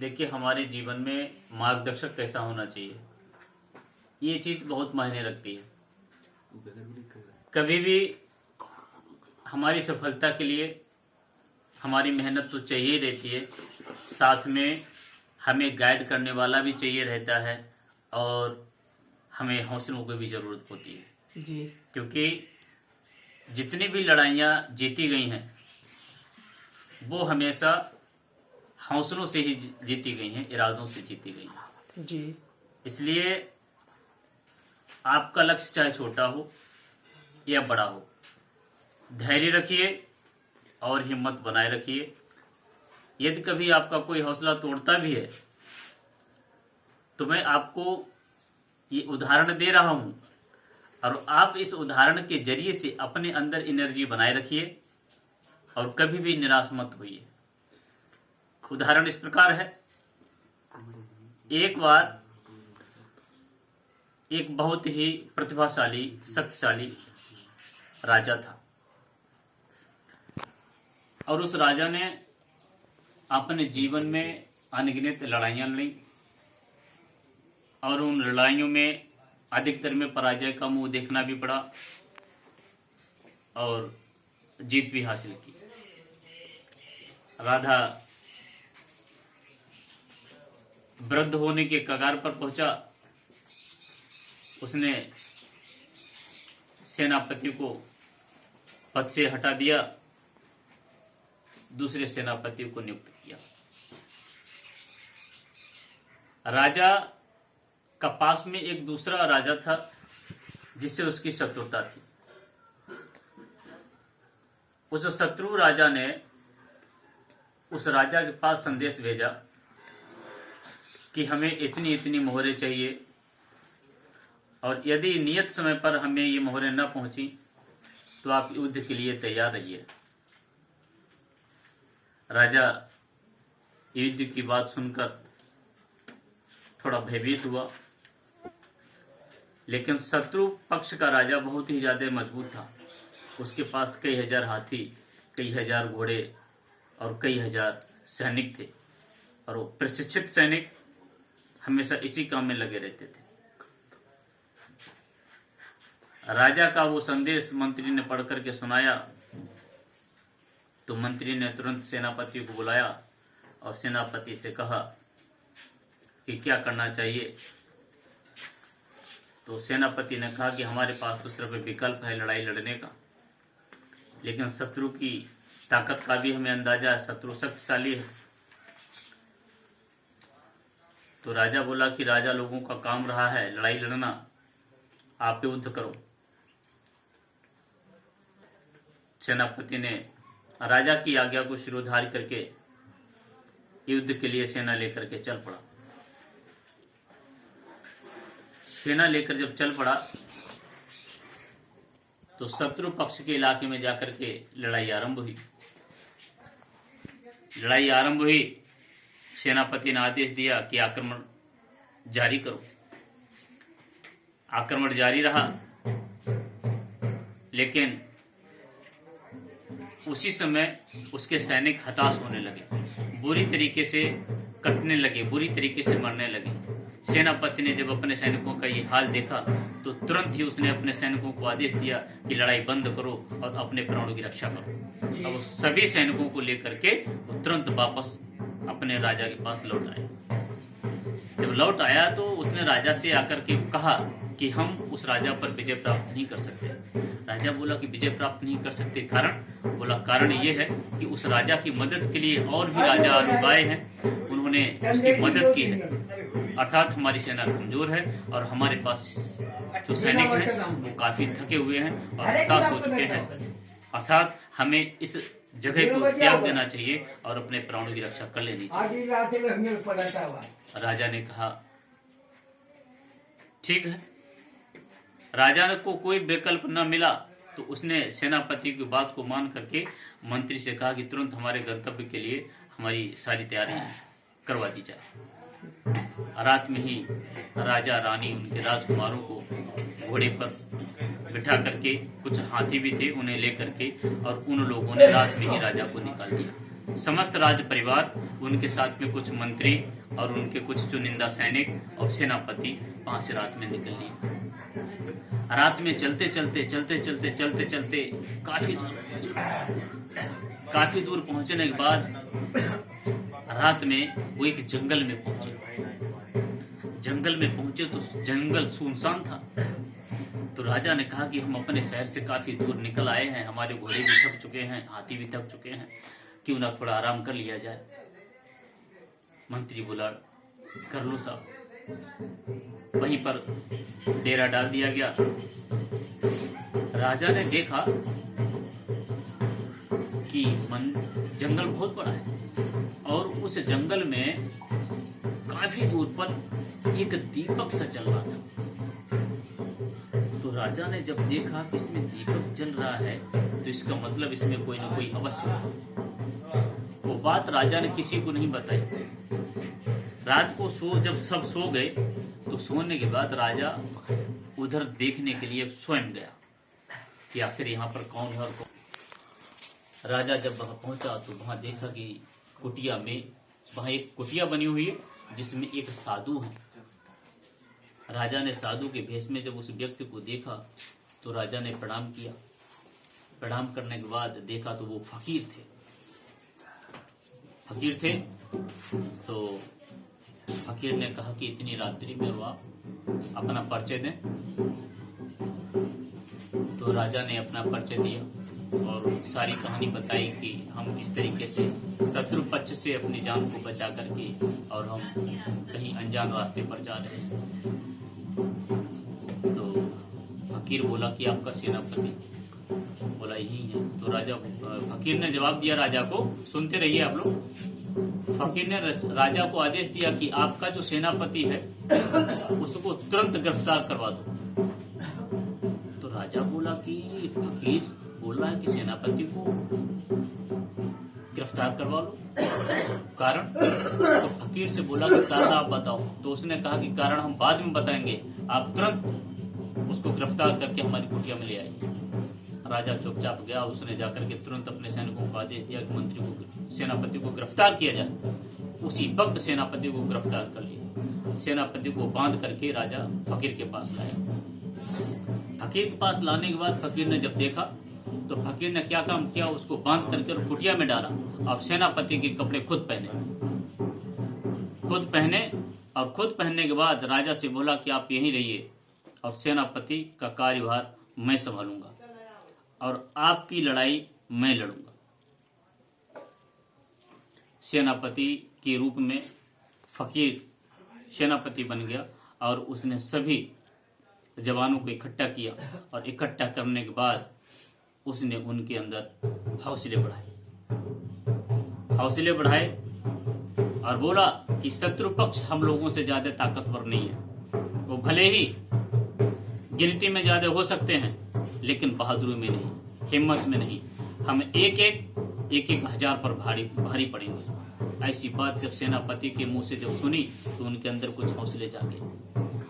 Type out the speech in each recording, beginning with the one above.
देखिए, हमारे जीवन में मार्गदर्शक कैसा होना चाहिए, ये चीज़ बहुत मायने रखती है। कभी भी हमारी सफलता के लिए हमारी मेहनत तो चाहिए रहती है, साथ में हमें गाइड करने वाला भी चाहिए रहता है और हमें हौसलों की भी ज़रूरत होती है जी। क्योंकि जितनी भी लड़ाइयाँ जीती गई हैं वो हमेशा हौसलों से ही जीती गई हैं, इरादों से जीती गई हैं। जी। इसलिए आपका लक्ष्य चाहे छोटा हो या बड़ा हो, धैर्य रखिए और हिम्मत बनाए रखिए। यदि कभी आपका कोई हौसला तोड़ता भी है तो मैं आपको ये उदाहरण दे रहा हूं और आप इस उदाहरण के जरिए से अपने अंदर एनर्जी बनाए रखिए और कभी भी निराश मत होइए। उदाहरण इस प्रकार है, एक बार एक बहुत ही प्रतिभाशाली शक्तिशाली राजा था और उस राजा ने अपने जीवन में अनगिनत लड़ाइयाँ लड़ी और उन लड़ाइयों में अधिकतर में पराजय का मुंह देखना भी पड़ा और जीत भी हासिल की। राधा वृद्ध होने के कगार पर पहुंचा। उसने सेनापति को पद से हटा दिया, दूसरे सेनापति को नियुक्त किया। राजा का पास में एक दूसरा राजा था जिससे उसकी शत्रुता थी। उस शत्रु राजा ने उस राजा के पास संदेश भेजा कि हमें इतनी इतनी मोहरें चाहिए और यदि नियत समय पर हमें ये मोहरें न पहुंची तो आप युद्ध के लिए तैयार रहिए। राजा युद्ध की बात सुनकर थोड़ा भयभीत हुआ, लेकिन शत्रु पक्ष का राजा बहुत ही ज्यादा मजबूत था। उसके पास कई हजार हाथी, कई हजार घोड़े और कई हजार सैनिक थे और वो प्रशिक्षित सैनिक हमेशा इसी काम में लगे रहते थे। राजा का वो संदेश मंत्री ने पढ़ करके सुनाया तो मंत्री ने तुरंत सेनापति को बुलाया और सेनापति से कहा कि क्या करना चाहिए। तो सेनापति ने कहा कि हमारे पास तो सिर्फ विकल्प है लड़ाई लड़ने का, लेकिन शत्रु की ताकत का भी हमें अंदाजा है, शत्रु शक्तिशाली है। तो राजा बोला कि राजा लोगों का काम रहा है लड़ाई लड़ना, आप युद्ध करो। सेनापति ने राजा की आज्ञा को शिरोधार्य करके युद्ध के लिए सेना लेकर के चल पड़ा। सेना लेकर जब चल पड़ा तो शत्रु पक्ष के इलाके में जाकर के लड़ाई आरंभ हुई। लड़ाई आरंभ हुई, सेनापति ने आदेश दिया कि आक्रमण जारी करो। आक्रमण जारी रहा, लेकिन उसी समय उसके सैनिक हताश होने लगे, बुरी तरीके से कटने लगे, बुरी तरीके से मरने लगे। सेनापति ने जब अपने सैनिकों का ये हाल देखा तो तुरंत ही उसने अपने सैनिकों को आदेश दिया कि लड़ाई बंद करो और अपने प्राणों की रक्षा करो। अब सभी सैनिकों को लेकर के वो तुरंत वापस अपने राजा के पास लौट आए। जब लौट आया तो उसने राजा से आकर के कहा कि हम उस राजा पर विजय प्राप्त नहीं कर सकते। राजा बोला कि विजय प्राप्त नहीं कर सकते, कारण? बोला कारण ये है कि उस राजा की मदद के लिए और भी राजा लोग आए हैं, उन्होंने उसकी मदद की है, अर्थात हमारी सेना कमजोर है और हमारे पास जो सैनिक हैं वो काफी थके हुए हैं और हताश हो चुके हैं, अर्थात हमें इस जगह को त्याग देना चाहिए और अपने प्राणों की रक्षा कर लेनी चाहिए। राजा ने कहा ठीक है। राजा को कोई विकल्प न मिला तो उसने सेनापति की बात को मान करके मंत्री से कहा कि तुरंत हमारे गंतव्य के लिए हमारी सारी तैयारियां करवा दी जाए। रात में ही राजा रानी उनके राजकुमारों को घोड़े पर बिठा करके, कुछ हाथी भी थे उन्हें लेकर के, और उन लोगों ने रात में ही राजा को निकाल दिया। समस्त राज परिवार, उनके साथ में कुछ मंत्री और उनके कुछ चुनिंदा सैनिक और सेनापति वहां से रात में निकल लिए। रात में चलते चलते काफी दूर पहुंचने के बाद रात में वो एक जंगल में पहुंचे। जंगल में पहुंचे तो जंगल सुनसान था। तो राजा ने कहा कि हम अपने शहर से काफी दूर निकल आए हैं, हमारे घोड़े भी थक चुके हैं, हाथी भी थक चुके हैं, क्यों ना थोड़ा आराम कर लिया जाए। मंत्री बोला, कर लो साहब। वहीं पर डेरा डाल दिया गया। राजा ने देखा कि जंगल बहुत बड़ा है और उस जंगल में काफी दूर पर एक दीपक सा जल रहा था। तो राजा ने जब देखा कि इसमें दीपक जल रहा है तो इसका मतलब इसमें कोई ना कोई अवश्य होगा। वो बात राजा ने किसी को नहीं बताई। रात को जब सब सो गए तो सोने के बाद राजा उधर देखने के लिए स्वयं गया कि आखिर यहाँ पर कौन है और कौन। राजा जब वहां पहुंचा तो वहां देखा कि कुटिया में वहां एक कुटिया बनी हुई है जिसमें एक साधु है। राजा ने साधु के भेष में जब उस व्यक्ति को देखा तो राजा ने प्रणाम किया। प्रणाम करने के बाद देखा तो वो फकीर थे। तो फकीर ने कहा कि इतनी रात्रि में वो आप अपना परिचय दें। तो राजा ने अपना परिचय दिया और सारी कहानी बताई कि हम इस तरीके से शत्रु पक्ष से अपनी जान को बचा करके और हम कहीं अनजान रास्ते पर जा रहे हैं। तो फकीर बोला कि आपका सेनापति? बोला यही है। तो राजा फकीर ने जवाब दिया राजा को, सुनते रहिए आप लोग। फकीर ने राजा को आदेश दिया कि आपका जो सेनापति है उसको तुरंत गिरफ्तार करवा दो। तो राजा बोला कि फकीर बोल रहा है कि सेनापति को गिरफ्तार करवा लो, कारण? तो फकीर से बोला कि कारण आप बताओ। तो उसने कहा कि कारण हम बाद में बताएंगे, आप तुरंत उसको गिरफ्तार करके हमारी कुटिया में ले आइए। राजा चुपचाप गया। उसने जाकर के तुरंत अपने सैनिकों को आदेश दिया कि मंत्री को, सेनापति को गिरफ्तार किया जाए। उसी वक्त सेनापति को गिरफ्तार कर लिया। सेनापति को बांध करके राजा फकीर के पास लाया। फकीर के पास लाने के बाद फकीर ने जब देखा तो फकीर ने क्या काम किया, उसको बांध करके कुटिया में डाला। अब सेनापति के कपड़े खुद पहने और खुद पहनने के बाद राजा से बोला कि आप यहीं रहिए और सेनापति का कार्यभार मैं संभालूंगा और आपकी लड़ाई मैं लड़ूंगा। सेनापति के रूप में फकीर सेनापति बन गया और उसने सभी जवानों को इकट्ठा किया और इकट्ठा करने के बाद उसने उनके अंदर हौसले बढ़ाए और बोला कि शत्रु पक्ष हम लोगों से ज्यादा ताकतवर नहीं है। वो भले ही गिनती में ज्यादा हो सकते हैं लेकिन बहादुरी में नहीं, हिम्मत में नहीं। हम एक हजार पर भारी पड़ेंगे। ऐसी बात जब सेनापति के मुंह से जब सुनी तो उनके अंदर कुछ हौसले जागे।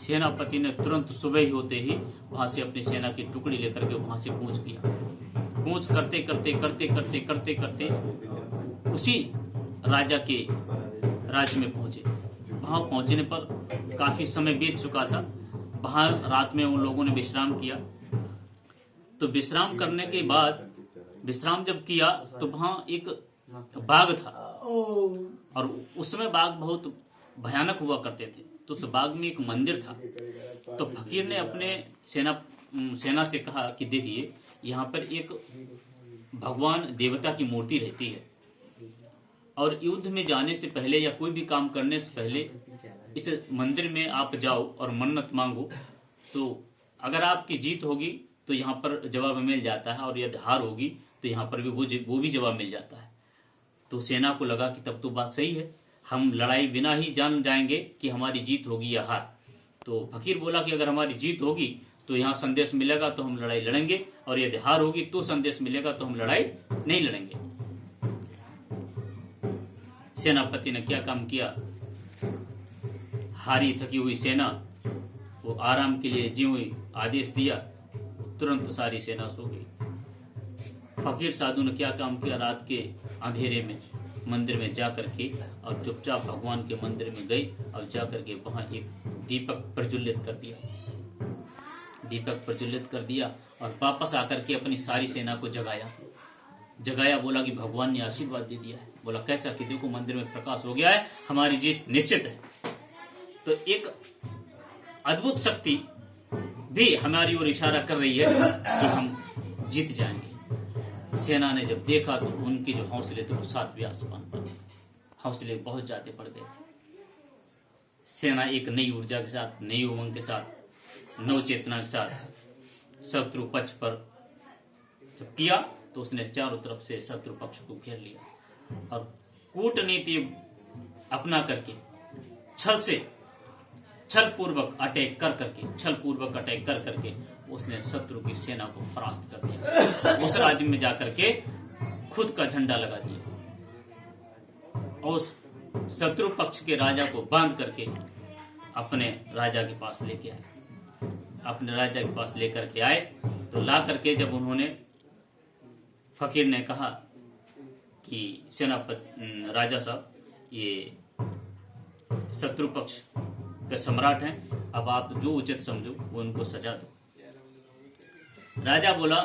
सेनापति ने तुरंत सुबह ही होते ही वहां से अपनी सेना की टुकड़ी लेकर के वहां से कूच किया। कूच करते उसी राजा के राज्य में पहुंचे। वहां पहुंचने पर काफी समय बीत चुका था। वहां रात में उन लोगों ने विश्राम किया। तो विश्राम करने के बाद विश्राम जब किया तो वहां एक बाग था और उसमें बाग बहुत भयानक हुआ करते थे। तो उस बाग में एक मंदिर था। तो फकीर ने अपने सेना से कहा कि देखिए यहाँ पर एक भगवान देवता की मूर्ति रहती है और युद्ध में जाने से पहले या कोई भी काम करने से पहले इस मंदिर में आप जाओ और मन्नत मांगो, तो अगर आपकी जीत होगी तो यहाँ पर जवाब मिल जाता है और यदि हार होगी तो यहाँ पर भी वो भी जवाब मिल जाता है। तो सेना को लगा कि तब तो बात सही है, हम लड़ाई बिना ही जान जाएंगे कि हमारी जीत होगी या हार। तो फकीर बोला कि अगर हमारी जीत होगी तो यहाँ संदेश मिलेगा तो हम लड़ाई लड़ेंगे और यदि हार होगी तो संदेश मिलेगा तो हम लड़ाई नहीं लड़ेंगे। सेनापति ने क्या काम किया, हारी थकी हुई सेना वो आराम के लिए ज्यों ही आदेश दिया तुरंत सारी सेना सो गई। फकीर साधु ने क्या काम किया, रात के अंधेरे में मंदिर में जा करके और चुपचाप भगवान के मंदिर में गई और जा करके वहां एक दीपक प्रज्वलित कर दिया। दीपक प्रज्वलित कर दिया और वापस आकर के अपनी सारी सेना को जगाया। बोला कि भगवान ने आशीर्वाद दे दिया है। बोला कैसा? कि देखो मंदिर में प्रकाश हो गया है, हमारी जीत निश्चित है। तो एक अद्भुत शक्ति भी हमारी ओर इशारा कर रही है कि हम जीत जाएंगे। सेना ने जब देखा तो उनके जो हौसले थे वो 7वें आसमान पर, हौसले बहुत ज्यादा बढ़ गए थे। सेना एक नई ऊर्जा के साथ, नई उमंग के साथ, नव चेतना के साथ शत्रु पक्ष पर जब किया तो उसने चारों तरफ से शत्रु पक्ष को घेर लिया और कूटनीति अपना करके छल पूर्वक अटैक कर करके उसने शत्रु की सेना को परास्त कर दिया। उस राज्य में जाकर के खुद का झंडा लगा दिया और उस शत्रु पक्ष के राजा को बांध करके अपने राजा के पास लेके आए। अपने राजा के पास लेकर के आए तो ला करके जब उन्होंने, फकीर ने कहा कि सेनापति राजा साहब, ये शत्रु पक्ष के सम्राट हैं, अब आप जो उचित समझो वो उनको सजा दो। राजा बोला,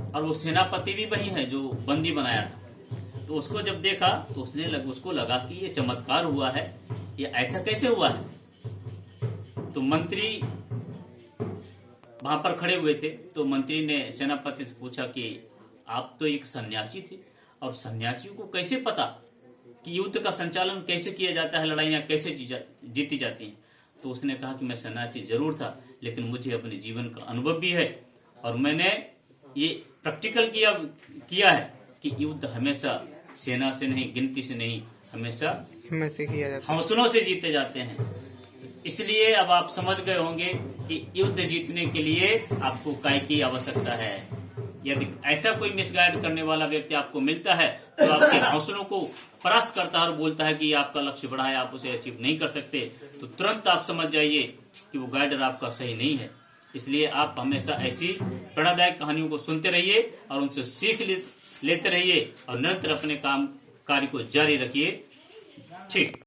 और वो सेनापति भी वही है जो बंदी बनाया था, तो उसको जब देखा तो उसको लगा कि ये चमत्कार हुआ है, ये ऐसा कैसे हुआ है। तो मंत्री वहां पर खड़े हुए थे, तो मंत्री ने सेनापति से पूछा कि आप तो एक सन्यासी थे और सन्यासियों को कैसे पता कि युद्ध का संचालन कैसे किया जाता है, लड़ाइयां कैसे जीती जाती हैं। तो उसने कहा कि मैं सन्यासी जरूर था, लेकिन मुझे अपने जीवन का अनुभव भी है और मैंने ये प्रैक्टिकल किया है कि युद्ध हमेशा सेना से नहीं, गिनती से नहीं, हमेशा हिम्मत से किया जाता है, हौसलों से जीते जाते हैं। इसलिए अब आप समझ गए होंगे कि युद्ध जीतने के लिए आपको काय की आवश्यकता है। यदि ऐसा कोई मिसगाइड करने वाला व्यक्ति आपको मिलता है तो आपके हौसलों को परास्त करता है और बोलता है कि आपका लक्ष्य बड़ा है, आप उसे अचीव नहीं कर सकते, तो तुरंत आप समझ जाइए कि वो गाइडर आपका सही नहीं है। इसलिए आप हमेशा ऐसी प्रेरणादायक कहानियों को सुनते रहिए और उनसे सीख लेते रहिए और निरंतर अपने कार्य को जारी रखिए। ठीक।